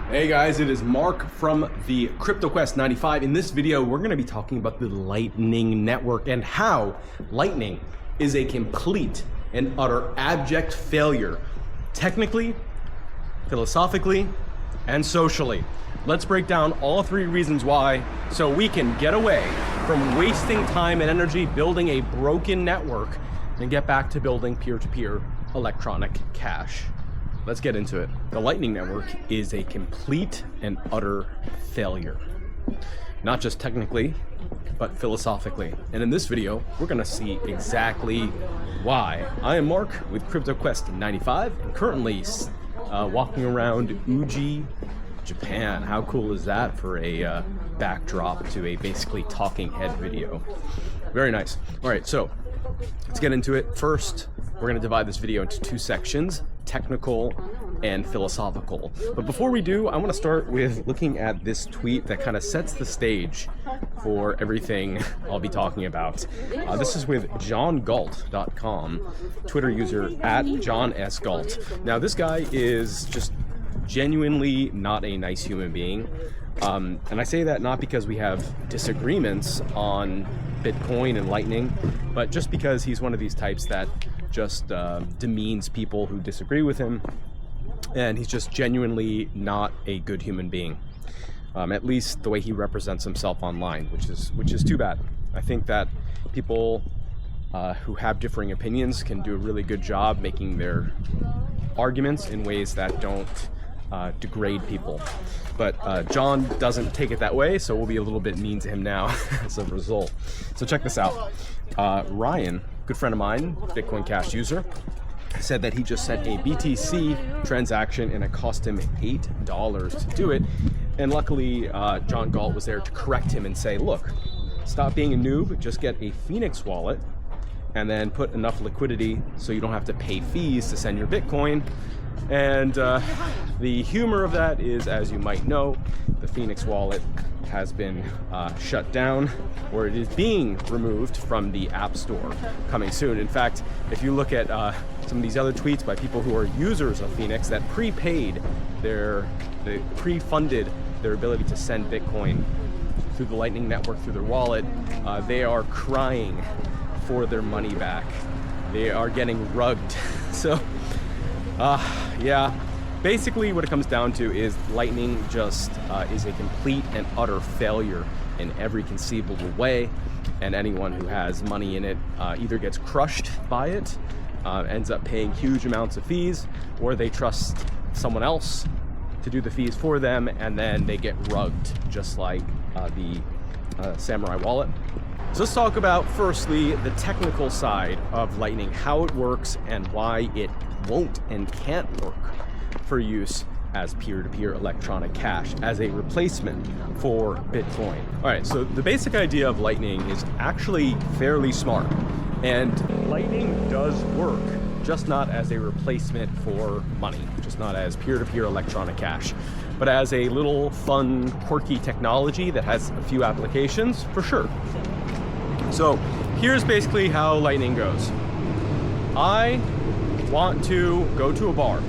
Hey guys, it is Mark from the CryptoQuest 95. In this video, we're going to be talking about the Lightning Network and how Lightning is a complete and utter abject failure, technically, philosophically, and socially. Let's break down all three reasons why so we can get away from wasting time and energy building a broken network and get back to building peer-to-peer electronic cash. Let's get into it. The Lightning Network is a complete and utter failure. Not just technically, but philosophically. And in this video, we're gonna see exactly why. I am Mark with CryptoQuest 95 and currently walking around Uji, Japan. How cool is that for a backdrop to a basically talking head video? Very nice. All right, so let's get into it. First, we're gonna divide this video into two sections, technical and philosophical. But before we do, I want to start with looking at this tweet that kind of sets the stage for everything I'll be talking about. This is with JohnGalt.com, Twitter user @JohnSGalt. Now, this guy is just genuinely not a nice human being. And I say that not because we have disagreements on Bitcoin and Lightning, but just because he's one of these types that just demeans people who disagree with him, and he's just genuinely not a good human being, at least the way he represents himself online, which is too bad. I think that people who have differing opinions can do a really good job making their arguments in ways that don't degrade people. But John doesn't take it that way, so we'll be a little bit mean to him now as a result. So check this out. Ryan, good friend of mine, Bitcoin Cash user, said that he just sent a BTC transaction and it cost him $8 to do it. And luckily, John Galt was there to correct him and say, look, stop being a noob, just get a Phoenix wallet and then put enough liquidity so you don't have to pay fees to send your Bitcoin. And the humor of that is, as you might know, the Phoenix wallet has been shut down, or it is being removed from the App Store coming soon. In fact, if you look at some of these other tweets by people who are users of Phoenix that they pre-funded their ability to send Bitcoin through the Lightning Network through their wallet, they are crying for their money back. They are getting rugged. So, yeah. Basically, what it comes down to is Lightning just is a complete and utter failure in every conceivable way, and anyone who has money in it either gets crushed by it, ends up paying huge amounts of fees, or they trust someone else to do the fees for them, and then they get rugged, just like the Samurai wallet. So let's talk about, firstly, the technical side of Lightning, how it works and why it won't and can't work for use as peer-to-peer electronic cash, as a replacement for Bitcoin. All right, so the basic idea of Lightning is actually fairly smart, and Lightning does work, just not as a replacement for money, just not as peer-to-peer electronic cash, but as a little fun, quirky technology that has a few applications, for sure. So here's basically how Lightning goes. I want to go to a bar.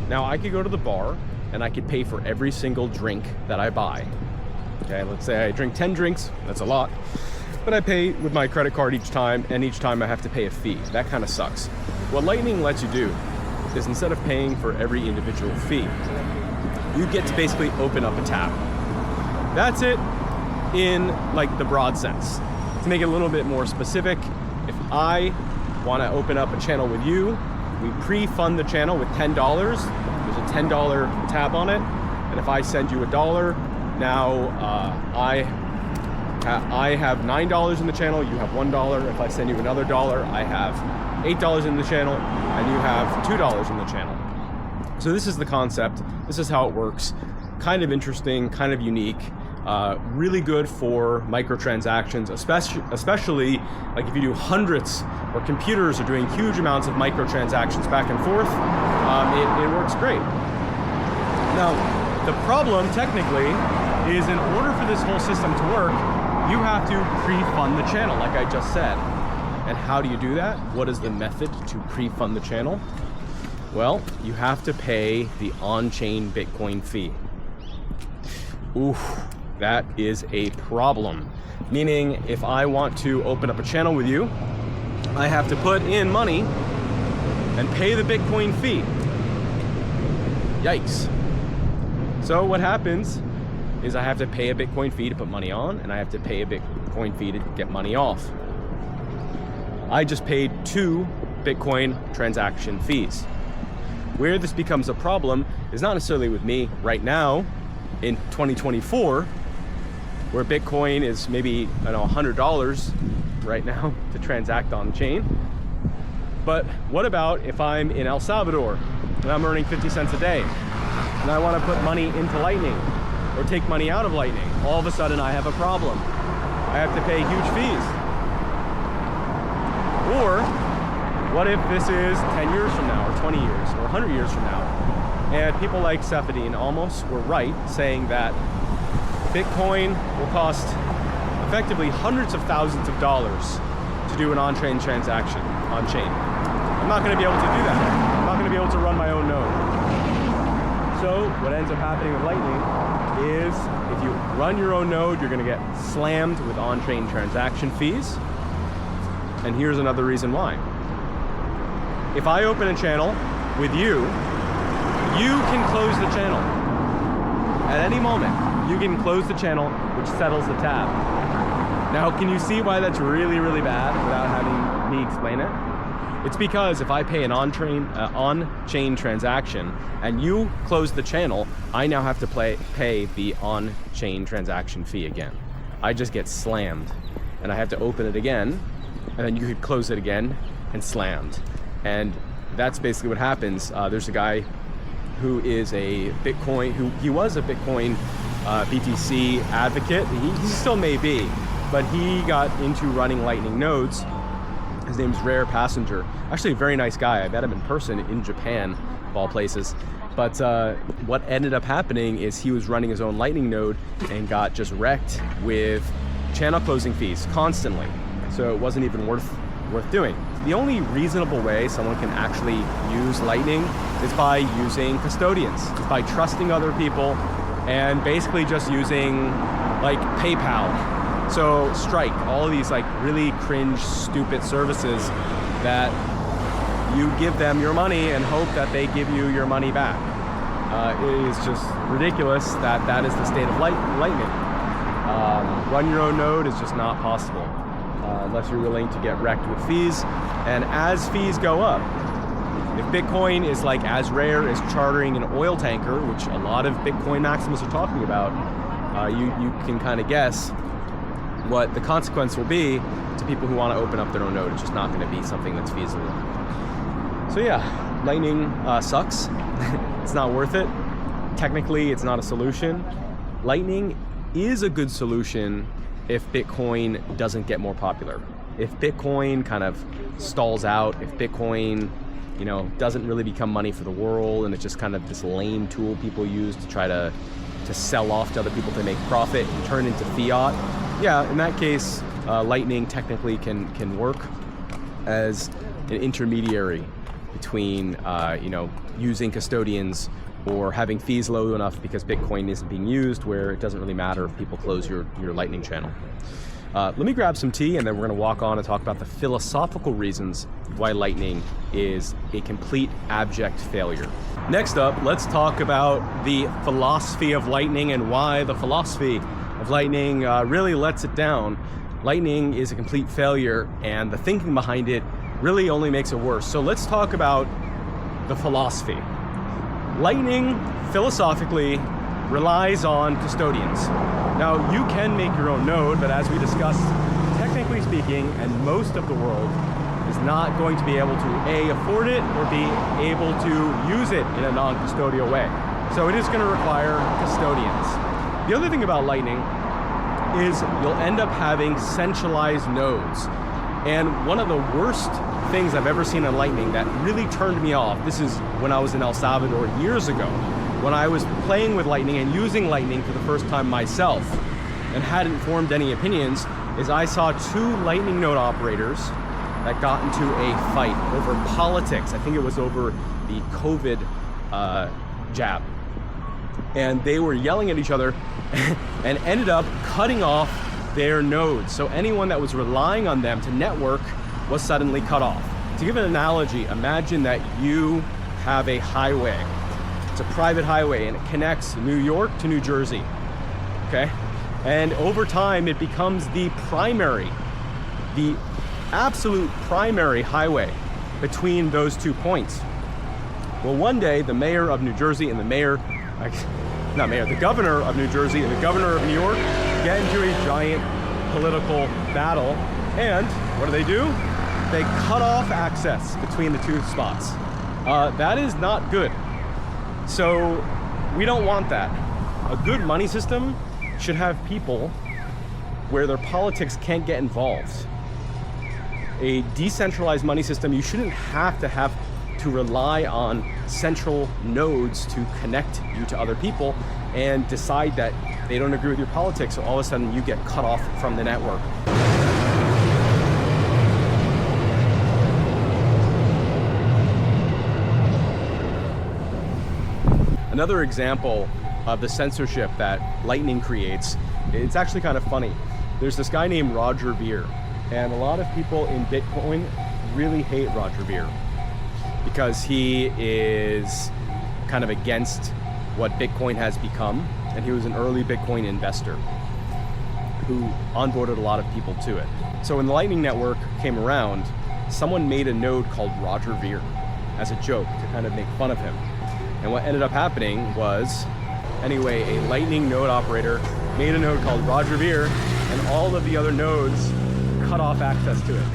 Now, I could go to the bar and I could pay for every single drink that I buy. Okay, let's say I drink 10 drinks, that's a lot, but I pay with my credit card each time, and each time I have to pay a fee. That kind of sucks. What Lightning lets you do is, instead of paying for every individual fee, you get to basically open up a tab. That's it in like the broad sense. To make it a little bit more specific, if I want to open up a channel with you, we pre-fund the channel with $10. There's a $10 tab on it, and if I send you $1, now I have $9 in the channel, you have $1. If I send you another $1, I have $8 in the channel, and you have $2 in the channel. So this is the concept. This is how it works. Kind of interesting, kind of unique. Really good for microtransactions, especially like if you do hundreds, or computers are doing huge amounts of microtransactions back and forth. It works great. Now, the problem technically is, in order for this whole system to work, you have to pre-fund the channel, like I just said. And how do you do that? What is the method to pre-fund the channel? Well, you have to pay the on-chain Bitcoin fee. Oof, that is a problem. Meaning, if I want to open up a channel with you, I have to put in money and pay the Bitcoin fee. Yikes. So what happens is I have to pay a Bitcoin fee to put money on, and I have to pay a Bitcoin fee to get money off. I just paid 2 Bitcoin transaction fees. Where this becomes a problem is not necessarily with me right now in 2024, where Bitcoin is maybe, I don't know, $100 right now to transact on chain. But what about if I'm in El Salvador and I'm earning 50 cents a day and I want to put money into Lightning or take money out of Lightning? All of a sudden I have a problem. I have to pay huge fees. Or what if this is 10 years from now, or 20 years, or 100 years from now, and people like Saifedean Ammous were right saying that Bitcoin will cost effectively hundreds of thousands of dollars to do an on-chain transaction on-chain. I'm not going to be able to do that. I'm not going to be able to run my own node. So what ends up happening with Lightning is if you run your own node, you're going to get slammed with on-chain transaction fees. And here's another reason why. If I open a channel with you, you can close the channel. At any moment, you can close the channel, which settles the tab. Now, can you see why that's really, really bad without having me explain it? It's because if I pay an on-chain transaction and you close the channel, I now have to pay the on-chain transaction fee again. I just get slammed, and I have to open it again, and then you could close it again and slammed. And that's basically what happens. There's a guy who is a Bitcoin, he was a Bitcoin BTC advocate. He still may be, but he got into running Lightning nodes. His name's Rare Passenger. Actually a very nice guy. I met him in person in Japan, of all places. But what ended up happening is he was running his own Lightning node and got just wrecked with channel closing fees constantly. So it wasn't even worth doing. The only reasonable way someone can actually use Lightning is by using custodians, just by trusting other people and basically just using like PayPal. So Strike, all of these like really cringe, stupid services that you give them your money and hope that they give you your money back. It is just ridiculous that that is the state of Lightning. Run your own node is just not possible. Unless you're willing to get wrecked with fees. And as fees go up, if Bitcoin is like as rare as chartering an oil tanker, which a lot of Bitcoin maximalists are talking about, you can kind of guess what the consequence will be to people who want to open up their own node. It's just not going to be something that's feasible. So yeah, Lightning sucks. It's not worth it. Technically, it's not a solution. Lightning is a good solution if Bitcoin doesn't get more popular. If Bitcoin kind of stalls out, if Bitcoin, you know, doesn't really become money for the world and it's just kind of this lame tool people use to try to sell off to other people to make profit and turn into fiat, yeah, in that case, Lightning technically can work as an intermediary between, you know, using custodians or having fees low enough because Bitcoin isn't being used, where it doesn't really matter if people close your Lightning channel. Let me grab some tea and then we're gonna walk on and talk about the philosophical reasons why Lightning is a complete abject failure. Next up, let's talk about the philosophy of Lightning and why the philosophy of Lightning really lets it down. Lightning is a complete failure and the thinking behind it really only makes it worse. So let's talk about the philosophy. Lightning, philosophically, relies on custodians. Now, you can make your own node, but as we discussed, technically speaking, and most of the world is not going to be able to A, afford it, or B, able to use it in a non-custodial way. So it is going to require custodians. The other thing about Lightning is you'll end up having centralized nodes. And one of the worst things I've ever seen on Lightning that really turned me off, this is when I was in El Salvador years ago, when I was playing with Lightning and using Lightning for the first time myself and hadn't formed any opinions, is I saw 2 Lightning node operators that got into a fight over politics. I think it was over the COVID jab. and they were yelling at each other and ended up cutting off their nodes. So anyone that was relying on them to network was suddenly cut off. To give an analogy, imagine that you have a highway. It's a private highway and it connects New York to New Jersey, okay? And over time it becomes the absolute primary highway between those 2 points. Well, one day the mayor of New Jersey and the governor of New Jersey and the governor of New York get into a giant political battle, and what do? They cut off access between the 2 spots. That is not good. So we don't want that. A good money system should have people where their politics can't get involved. A decentralized money system, you shouldn't have to rely on central nodes to connect you to other people and decide that they don't agree with your politics, so all of a sudden you get cut off from the network. Another example of the censorship that Lightning creates, it's actually kind of funny. There's this guy named Roger Ver, and a lot of people in Bitcoin really hate Roger Ver because he is kind of against what Bitcoin has become, and he was an early Bitcoin investor who onboarded a lot of people to it. So when the Lightning Network came around, someone made a node called Roger Ver as a joke to kind of make fun of him. And what ended up happening was, anyway, a Lightning node operator made a node called Roger Ver, and all of the other nodes cut off access to it.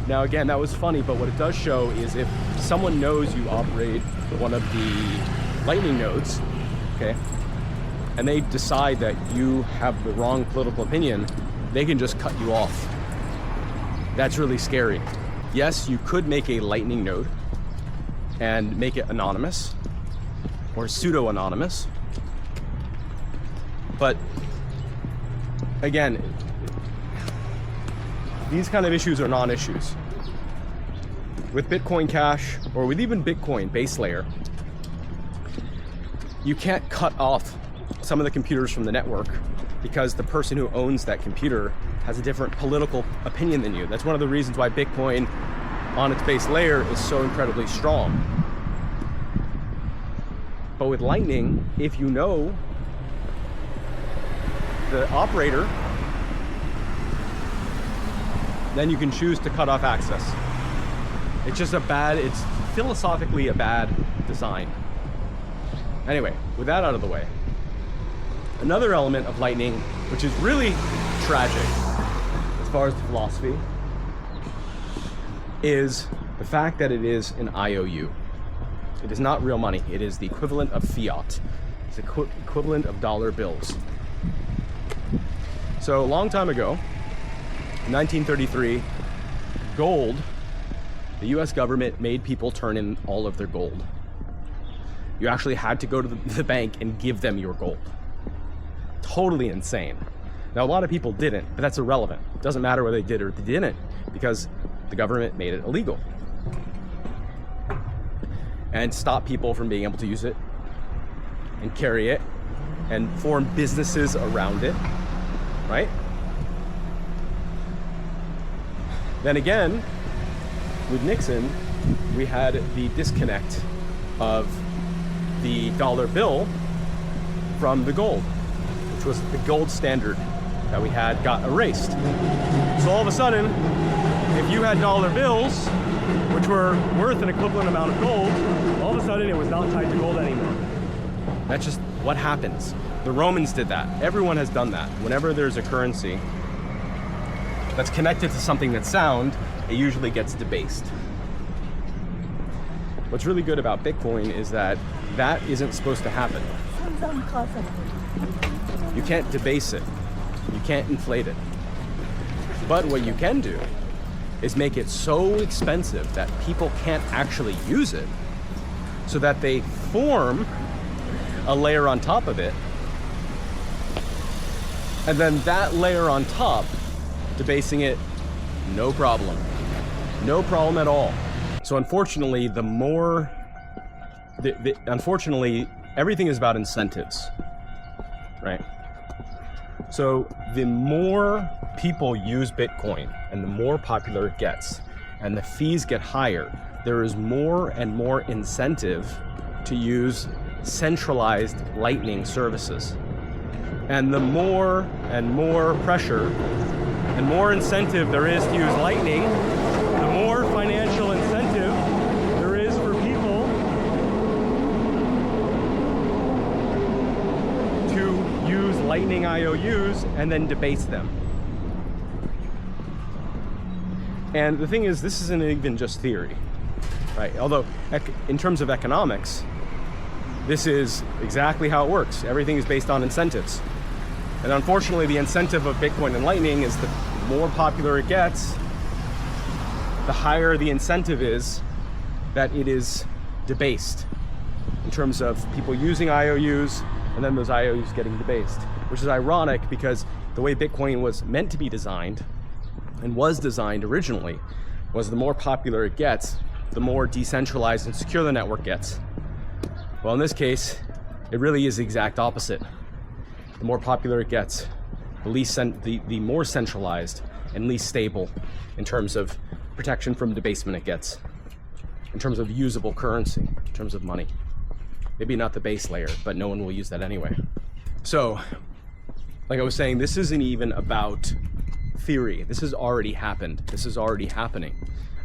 Now again, that was funny, but what it does show is if someone knows you operate one of the Lightning nodes, okay, and they decide that you have the wrong political opinion, they can just cut you off. That's really scary. Yes, you could make a Lightning node and make it anonymous or pseudo-anonymous, but again, these kind of issues are non-issues. With Bitcoin Cash, or with even Bitcoin base layer, you can't cut off some of the computers from the network because the person who owns that computer has a different political opinion than you. That's one of the reasons why Bitcoin on its base layer is so incredibly strong. But with Lightning, if you know the operator, then you can choose to cut off access. It's just it's philosophically a bad design. Anyway, with that out of the way, another element of Lightning, which is really tragic as far as the philosophy, is the fact that it is an IOU. It is not real money. It is the equivalent of fiat. It's the equivalent of dollar bills. So a long time ago, in 1933, gold, the US government made people turn in all of their gold. You actually had to go to the bank and give them your gold. Totally insane. Now, a lot of people didn't, but that's irrelevant. It doesn't matter whether they did or they didn't, because the government made it illegal and stopped people from being able to use it and carry it and form businesses around it, right? Then again, with Nixon, we had the disconnect of the dollar bill from the gold, which was the gold standard that we had got erased. So all of a sudden, if you had dollar bills, which were worth an equivalent amount of gold, all of a sudden it was not tied to gold anymore. That's just what happens. The Romans did that. Everyone has done that. Whenever there's a currency that's connected to something that's sound, it usually gets debased. What's really good about Bitcoin is that that isn't supposed to happen. You can't debase it. You can't inflate it. But what you can do is make it so expensive that people can't actually use it, so that they form a layer on top of it, and then that layer on top, debasing it, no problem. No problem at all. So unfortunately, unfortunately, everything is about incentives, right? So the more people use Bitcoin and the more popular it gets and the fees get higher, there is more and more incentive to use centralized Lightning services. And the more and more pressure and more incentive there is to use Lightning, the more financial incentive there is for people to use Lightning IOUs and then debase them. And the thing is, this isn't even just theory, right? Although in terms of economics, this is exactly how it works. Everything is based on incentives. And unfortunately, the incentive of Bitcoin and Lightning is the more popular it gets, the higher the incentive is that it is debased in terms of people using IOUs and then those IOUs getting debased, which is ironic because the way Bitcoin was meant to be designed and was designed originally was the more popular it gets, the more decentralized and secure the network gets. Well, in this case, it really is the exact opposite. The more popular it gets, the more centralized and least stable in terms of protection from debasement it gets, in terms of usable currency, in terms of money. Maybe not the base layer, but no one will use that anyway. So, like I was saying, this isn't even about theory. This has already happened. This is already happening.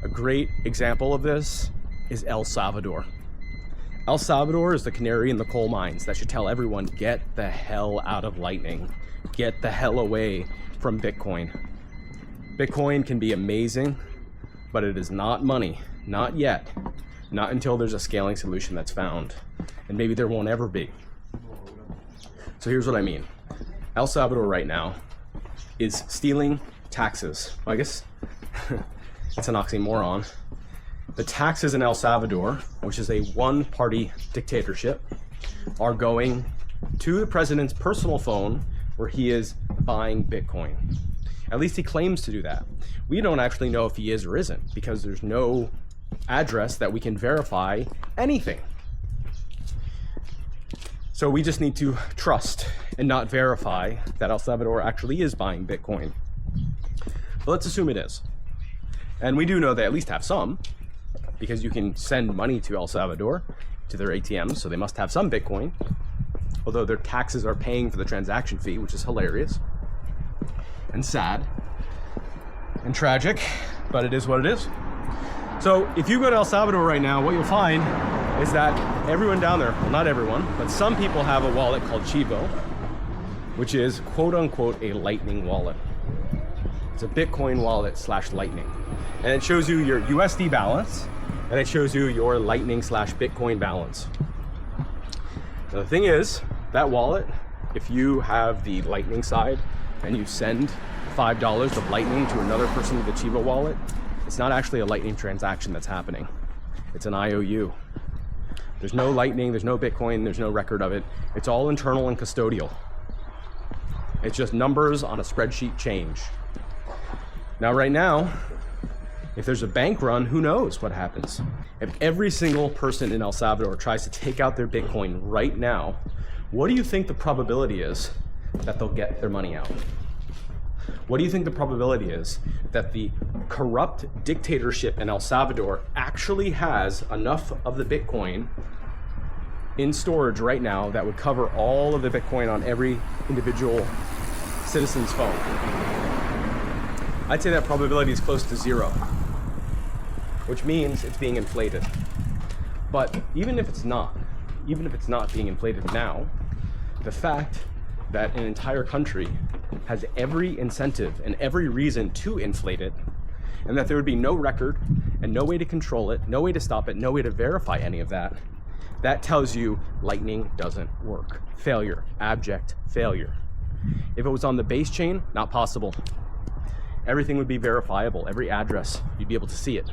A great example of this is El Salvador. El Salvador is the canary in the coal mines that should tell everyone, get the hell out of Lightning. Get the hell away from Bitcoin. Bitcoin can be amazing, but it is not money. Not yet. Not until there's a scaling solution that's found. And maybe there won't ever be. So here's what I mean. El Salvador right now is stealing taxes. Well, I guess it's an oxymoron. The taxes in El Salvador, which is a one-party dictatorship, are going to the president's personal phone where he is buying Bitcoin. At least he claims to do that. We don't actually know if he is or isn't because there's no address that we can verify anything. So we just need to trust and not verify that El Salvador actually is buying Bitcoin. But let's assume it is. And we do know they at least have some, because you can send money to El Salvador, to their ATMs, so they must have some Bitcoin, although their taxes are paying for the transaction fee, which is hilarious and sad and tragic, but it is what it is. So if you go to El Salvador right now, what you'll find is that everyone down there, well, not everyone, but some people have a wallet called Chivo, which is quote unquote a Lightning wallet. It's a Bitcoin wallet / Lightning. And it shows you your USD balance, and it shows you your Lightning / Bitcoin balance. Now, the thing is, that wallet, if you have the Lightning side and you send $5 of Lightning to another person with a Chivo wallet, it's not actually a Lightning transaction that's happening. It's an IOU. There's no Lightning, there's no Bitcoin, there's no record of it. It's all internal and custodial. It's just numbers on a spreadsheet change. Now, right now, if there's a bank run, who knows what happens? If every single person in El Salvador tries to take out their Bitcoin right now, what do you think the probability is that they'll get their money out? What do you think the probability is that the corrupt dictatorship in El Salvador actually has enough of the Bitcoin in storage right now that would cover all of the Bitcoin on every individual citizen's phone? I'd say that probability is close to 0, which means it's being inflated. But even if it's not being inflated now, the fact that an entire country has every incentive and every reason to inflate it, and that there would be no record and no way to control it, no way to stop it, no way to verify any of that, that tells you Lightning doesn't work. Failure, abject failure. If it was on the base chain, not possible. Everything would be verifiable, every address, you'd be able to see it.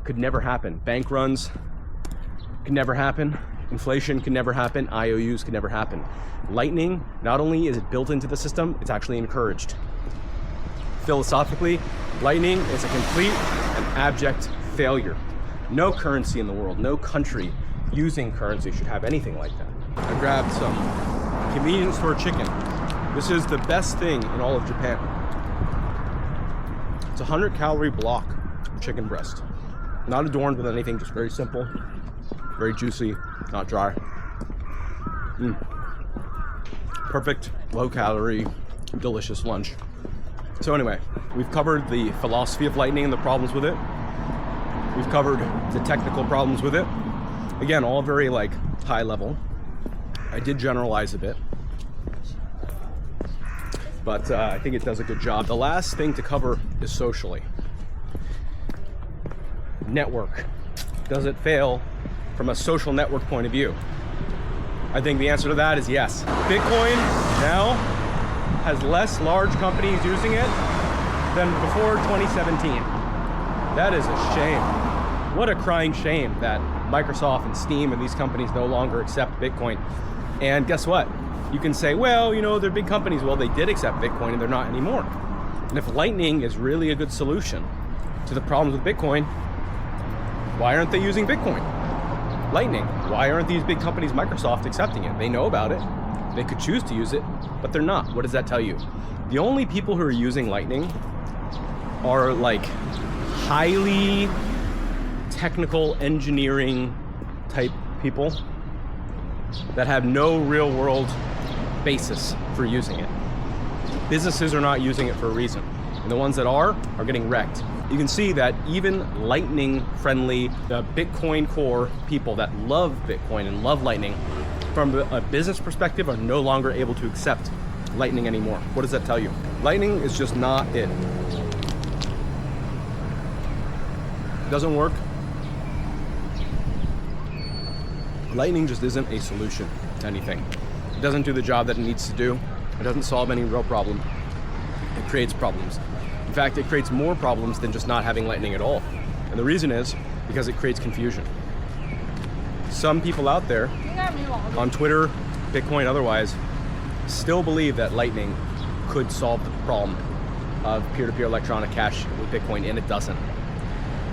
Could never happen. Bank runs could never happen. Inflation could never happen. IOUs could never happen. Lightning, not only is it built into the system, it's actually encouraged. Philosophically, Lightning is a complete and abject failure. No currency in the world, no country using currency should have anything like that. I grabbed some convenience store chicken. This is the best thing in all of Japan. It's a 100-calorie block of chicken breast. Not adorned with anything, just very simple, very juicy, not dry. Perfect, low-calorie, delicious lunch. So anyway, we've covered the philosophy of Lightning and the problems with it. We've covered the technical problems with it. Again, all very like high level. I did generalize a bit, but I think it does a good job. The last thing to cover is socially. Network. Does it fail from a social network point of view? I think the answer to that is yes. Bitcoin now has less large companies using it than before 2017. That is a shame. What a crying shame that Microsoft and Steam and these companies no longer accept Bitcoin. And guess what? You can say, well, you know, they're big companies. Well, they did accept Bitcoin and they're not anymore. And if Lightning is really a good solution to the problems with Bitcoin, why aren't they using Bitcoin? Lightning, why aren't these big companies, Microsoft, accepting it? They know about it. They could choose to use it, but they're not. What does that tell you? The only people who are using Lightning are like highly technical engineering type people that have no real world basis for using it. Businesses are not using it for a reason. And the ones that are getting wrecked. You can see that even Lightning friendly, the Bitcoin core people that love Bitcoin and love Lightning from a business perspective are no longer able to accept Lightning anymore. What does that tell you? Lightning is just not it. It doesn't work. Lightning just isn't a solution to anything. It doesn't do the job that it needs to do. It doesn't solve any real problem. It creates problems. In fact, it creates more problems than just not having Lightning at all. And the reason is because it creates confusion. Some people out there, on Twitter, Bitcoin, otherwise, still believe that Lightning could solve the problem of peer-to-peer electronic cash with Bitcoin, and it doesn't.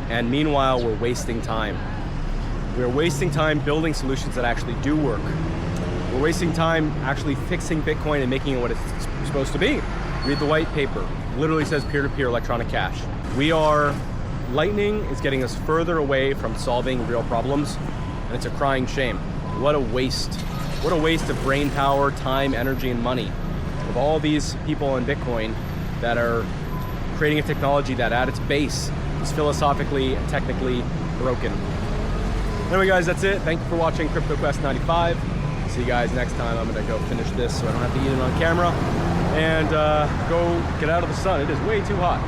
And meanwhile, we're wasting time. We're wasting time building solutions that actually do work. We're wasting time actually fixing Bitcoin and making it what it's supposed to be. Read the white paper. It literally says peer-to-peer electronic cash. Lightning is getting us further away from solving real problems, and it's a crying shame. What a waste. What a waste of brain power, time, energy, and money of all these people in Bitcoin that are creating a technology that at its base is philosophically and technically broken. Anyway guys, that's it. Thank you for watching CryptoQuest 95. See you guys next time. I'm gonna go finish this so I don't have to eat it on camera and go get out of the sun. It is way too hot.